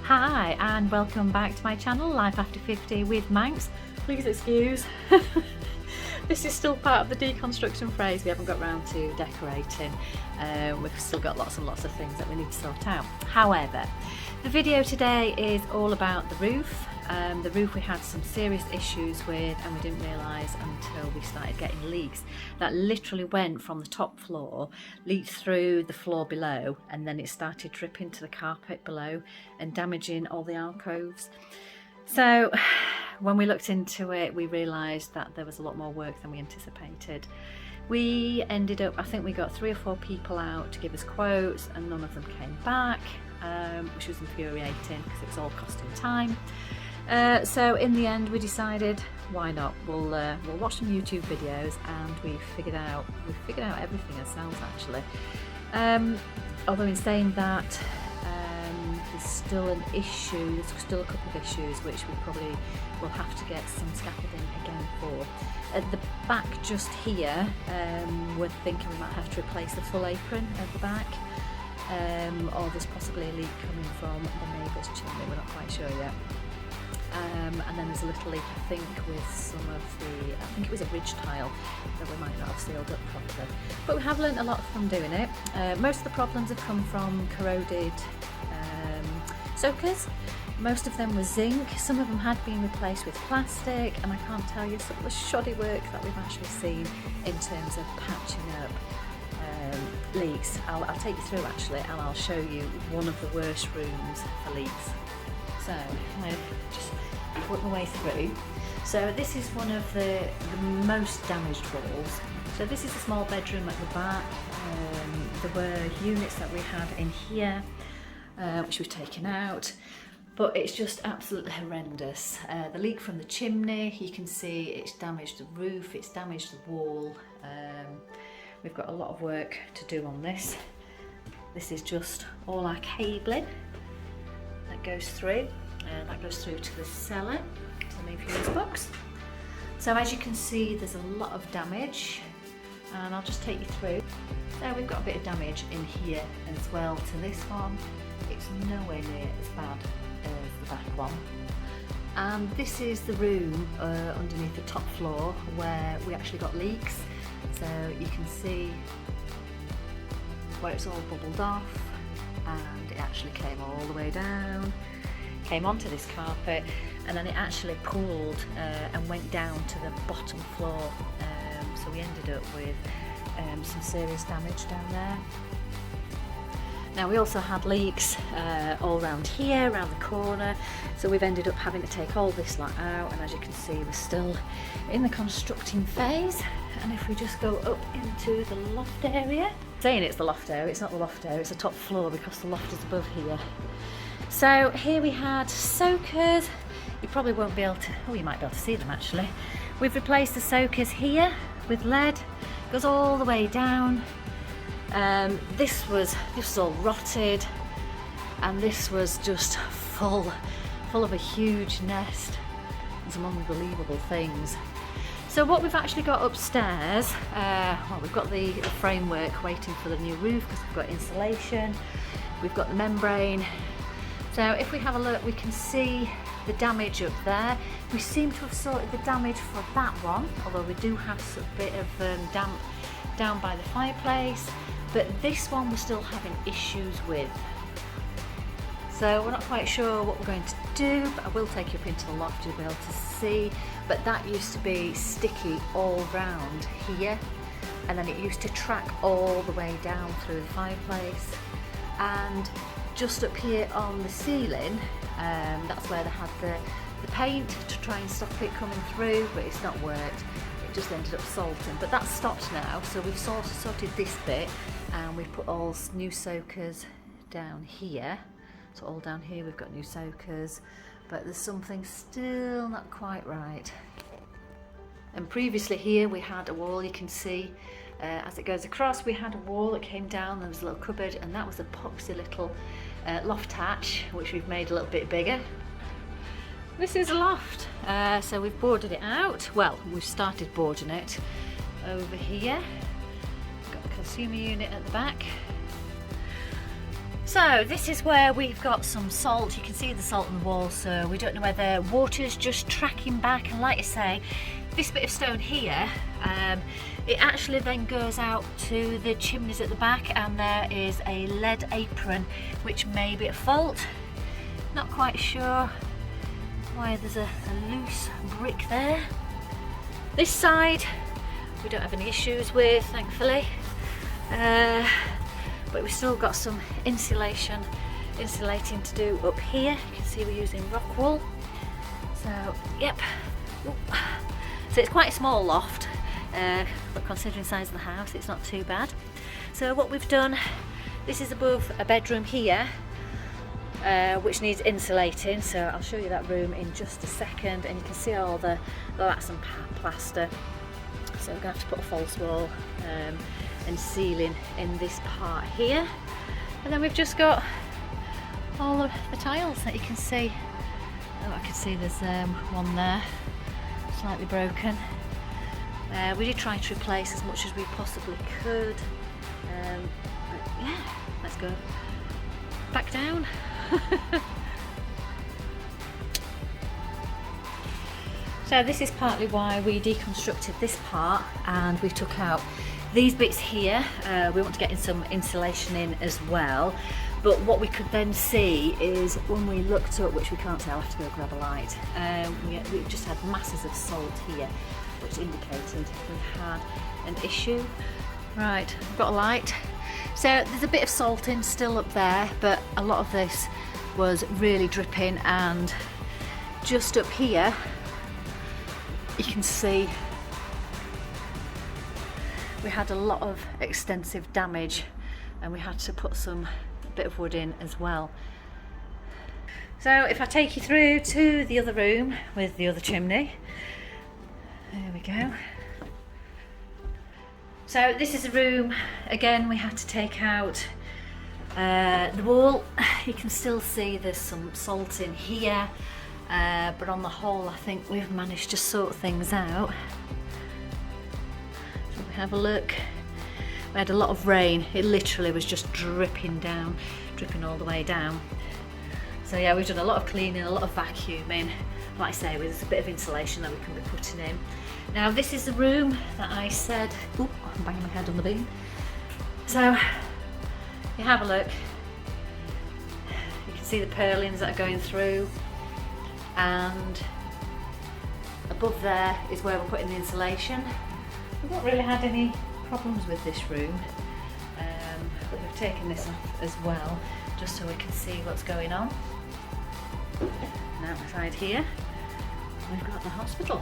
Hi and welcome back to my channel, Life After 50 with Manx. Please excuse. This is still part of the deconstruction phase. We haven't got round to decorating. We've still got lots and lots of things that we need to sort out. However, the video today is all about the roof. The roof we had some serious issues with, and we didn't realise until we started getting leaks that literally went from the top floor, leaked through the floor below, and then it started dripping to the carpet below and damaging all the alcoves. So when we looked into it, we realised that there was a lot more work than we anticipated. We ended up, I think we got 3 or 4 people out to give us quotes, and none of them came back, which was infuriating because it was all costing time. So in the end we decided, why not, we'll watch some YouTube videos, and we figured out everything ourselves actually. Although in saying that, there's still an issue, there's still a couple of issues which we probably will have to get some scaffolding again for. At the back just here, we're thinking we might have to replace the full apron at the back, or there's possibly a leak coming from the neighbour's chimney, we're not quite sure yet. And then there's a little leak, I think, with some of the, I think it was a ridge tile that we might not have sealed up properly. But we have learnt a lot from doing it. Most of the problems have come from corroded soakers. Most of them were zinc, some of them had been replaced with plastic, and I can't tell you some of the shoddy work that we've actually seen in terms of patching up leaks. I'll take you through actually, and I'll show you one of the worst rooms for leaks. So I'll just work my way through. So this is one of the most damaged walls. So this is a small bedroom at the back. There were units that we had in here, which we've taken out, but it's just absolutely horrendous. The leak from the chimney, you can see it's damaged the roof, it's damaged the wall. We've got a lot of work to do on this. This is just all our cabling that goes through. That goes through to the cellar, to the main fuse box. So as you can see, there's a lot of damage, and I'll just take you through. So we've got a bit of damage in here as well to this one. It's nowhere near as bad as the back one. And this is the room underneath the top floor where we actually got leaks. So you can see where it's all bubbled off, and it actually came all the way down, came onto this carpet, and then it actually pooled and went down to the bottom floor. So we ended up with some serious damage down there. Now we also had leaks all around here, around the corner, so we've ended up having to take all this lot out, and as you can see we're still in the constructing phase. And if we just go up into the loft area, saying it's the loft area, it's not the loft area, it's the top floor because the loft is above here. So here we had soakers. You probably won't be able to, oh you might be able to see them actually. We've replaced the soakers here with lead, goes all the way down. This was all rotted, and this was just full of a huge nest and some unbelievable things. So what we've actually got upstairs, well, we've got the framework waiting for the new roof because we've got insulation, we've got the membrane. So if we have a look, we can see the damage up there. We seem to have sorted the damage for that one, although we do have a bit of damp down by the fireplace, but this one we're still having issues with. So we're not quite sure what we're going to do, but I will take you up into the loft, you'll be able to see. But that used to be sticky all round here, and then it used to track all the way down through the fireplace. And just up here on the ceiling, that's where they had the paint to try and stop it coming through, but it's not worked. It just ended up salting, but that's stopped now. So we've sorted this bit, and we've put all new soakers down here. So all down here we've got new soakers, but there's something still not quite right. And previously here we had a wall, you can see as it goes across, we had a wall that came down, there was a little cupboard, and that was a poxy little loft hatch, which we've made a little bit bigger. This is a loft, so we've boarded it out. Well, we've started boarding it over here. Got the consumer unit at the back. So this is where we've got some salt. You can see the salt on the wall, so we don't know whether water's just tracking back. And like I say, this bit of stone here, it actually then goes out to the chimneys at the back, and there is a lead apron which may be at fault. Not quite sure why there's a loose brick there. This side we don't have any issues with, thankfully. But we've still got some insulating to do up here. You can see we're using rock wool. So, yep. Ooh. So it's quite a small loft, but considering the size of the house, it's not too bad. So what we've done, this is above a bedroom here, which needs insulating. So I'll show you that room in just a second, and you can see all the lats and plaster. So we're going to have to put a false wall and ceiling in this part here, and then we've just got all of the tiles that you can see. Oh, I can see there's one there slightly broken. We did try to replace as much as we possibly could, but yeah, let's go back down. So this is partly why we deconstructed this part, and we took out these bits here. We want to get in some insulation in as well, but what we could then see is when we looked up, which we can't see, I'll have to go grab a light, we just had masses of salt here, which indicated we had an issue. Right, I've got a light. So there's a bit of salting still up there, but a lot of this was really dripping, and just up here you can see we had a lot of extensive damage, and we had to put some bit of wood in as well. So if I take you through to the other room with the other chimney, there we go. So this is a room, again we had to take out the wall. You can still see there's some salt in here, but on the whole I think we've managed to sort things out. So we have a look. We had a lot of rain, it literally was just dripping down, dripping all the way down. So yeah, we've done a lot of cleaning, a lot of vacuuming. Like I say, there's a bit of insulation that we can be putting in. Now this is the room that I said, oop, I'm banging my head on the beam. So you have a look, you can see the purlins that are going through, and above there is where we're putting the insulation. We've not really had any problems with this room, but we've taken this off as well just so we can see what's going on. Now outside here we've got the hospital.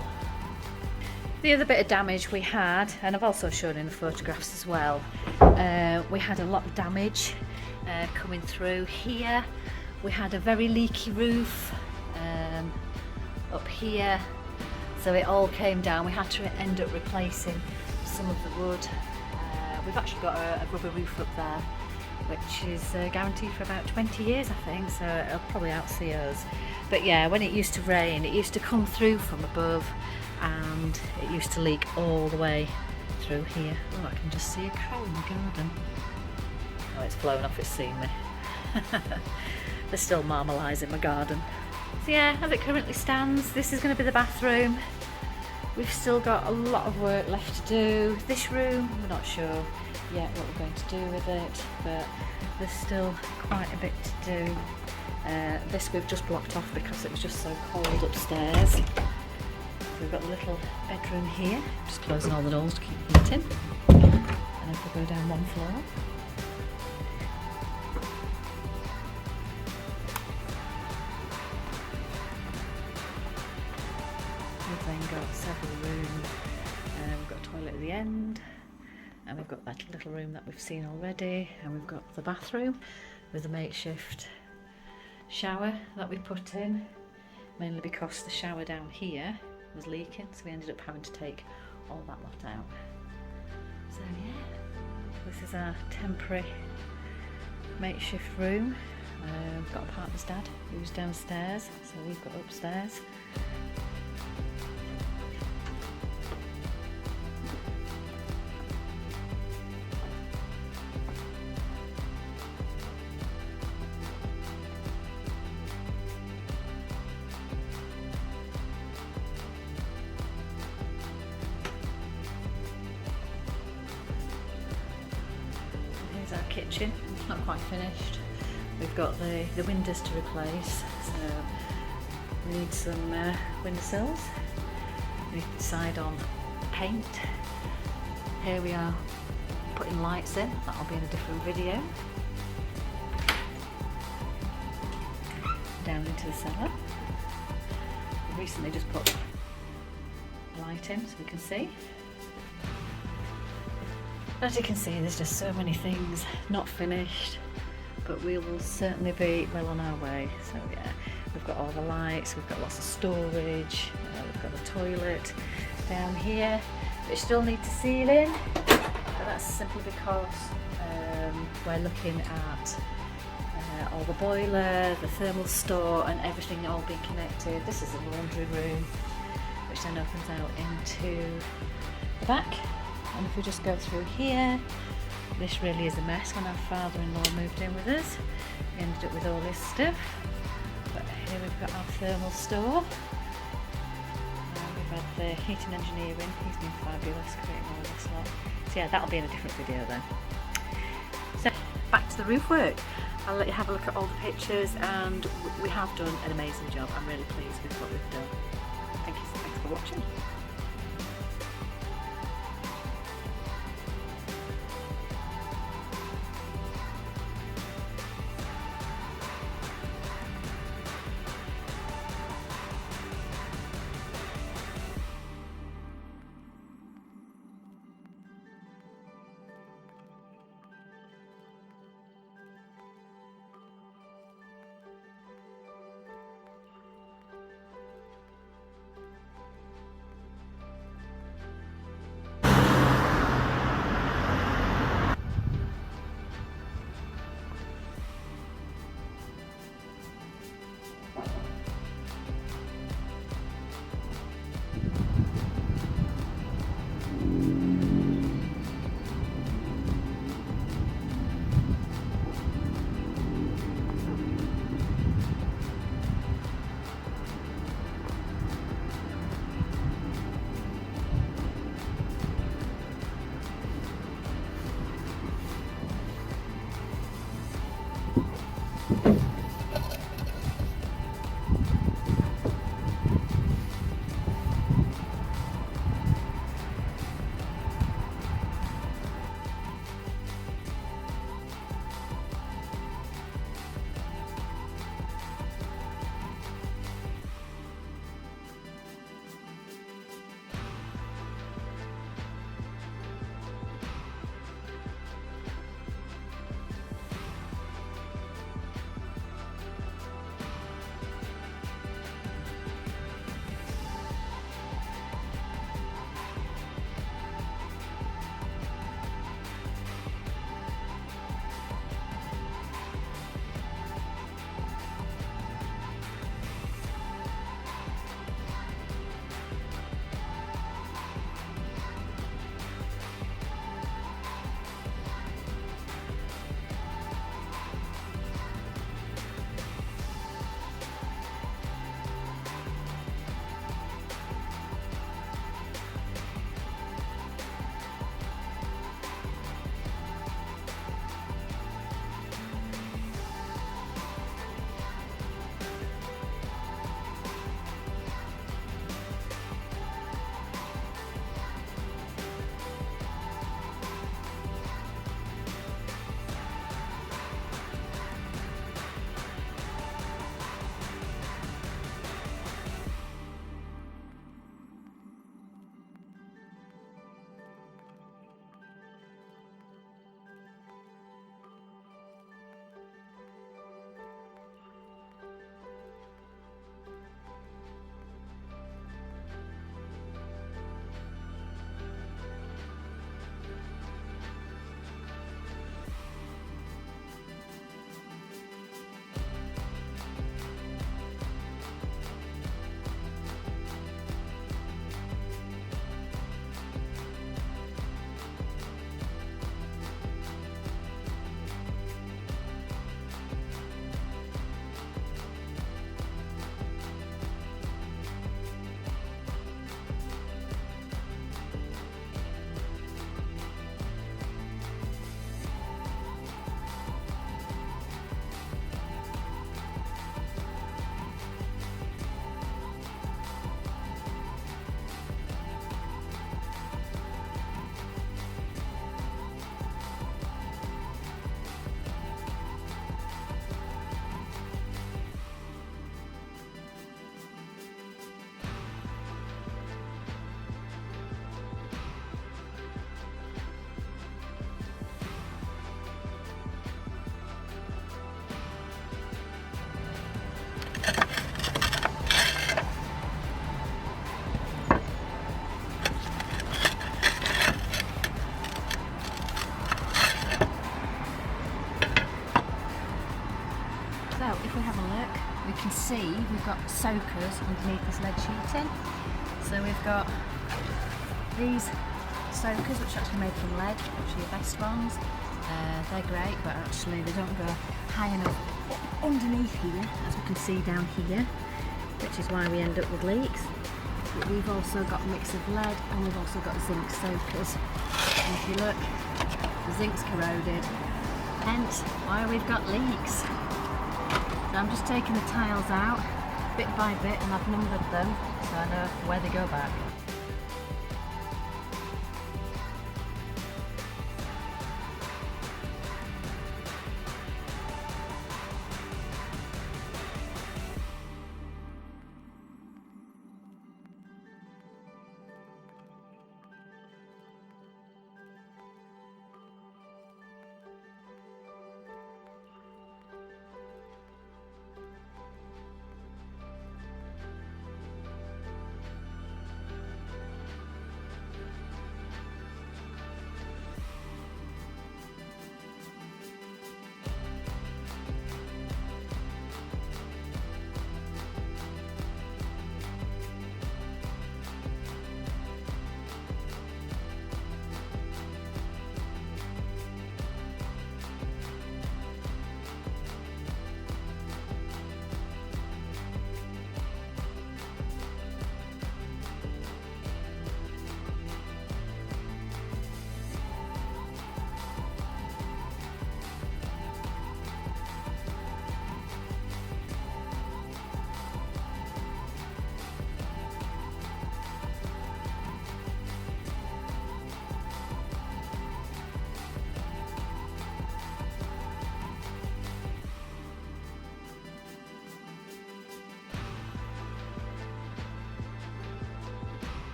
The other bit of damage we had, and I've also shown in the photographs as well, we had a lot of damage coming through here. We had a very leaky roof up here, so it all came down. We had to end up replacing some of the wood. We've actually got a rubber roof up there, which is guaranteed for about 20 years I think, so it'll probably outsee us. But yeah, when it used to rain, it used to come through from above, and it used to leak all the way through here. Oh, I can just see a crow in the garden. Oh, it's flown off, it's seen me. There's still marmalise in my garden. So yeah, as it currently stands, this is going to be the bathroom. We've still got a lot of work left to do. This room, we're not sure yet what we're going to do with it, but there's still quite a bit to do. This we've just blocked off because it was just so cold upstairs. So we've got the little bedroom here, just closing all the doors to keep the heat in. And if we go down one floor, we've then got several rooms. We've got a toilet at the end, and we've got that little room that we've seen already, and we've got the bathroom with a makeshift shower that we put in, mainly because the shower down here was leaking, so we ended up having to take all that lot out. So yeah, this is our temporary makeshift room. We've got a partner's dad who's downstairs, so we've got upstairs. our kitchen. It's not quite finished. We've got the windows to replace, so we need some windowsills. We need to decide on paint. Here we are putting lights in. That'll be in a different video. Down into the cellar. We recently just put a light in so we can see. As you can see, there's just so many things not finished, but we will certainly be well on our way. So yeah, we've got all the lights, we've got lots of storage, we've got the toilet down here. We still need to seal in, but that's simply because we're looking at all the boiler, the thermal store and everything all being connected. This is a laundry room, which then opens out into the back. And if we just go through here, this really is a mess. When our father-in-law moved in with us, we ended up with all this stuff. But here we've got our thermal store. We've had the heating engineering, he's been fabulous creating all this lot. So yeah, that'll be in a different video then. So back to the roof work. I'll let you have a look at all the pictures, and we have done an amazing job. I'm really pleased with what we've done. Thanks for watching. we can see we've got soakers underneath this lead sheeting. So we've got these soakers which are actually made from lead, which are your best ones. They're great, but actually they don't go high enough underneath here, as we can see down here, which is why we end up with leaks. But we've also got a mix of lead and we've also got zinc soakers. And if you look, the zinc's corroded, hence why we've got leaks. So I'm just taking the tiles out bit by bit and I've numbered them so I know where they go back.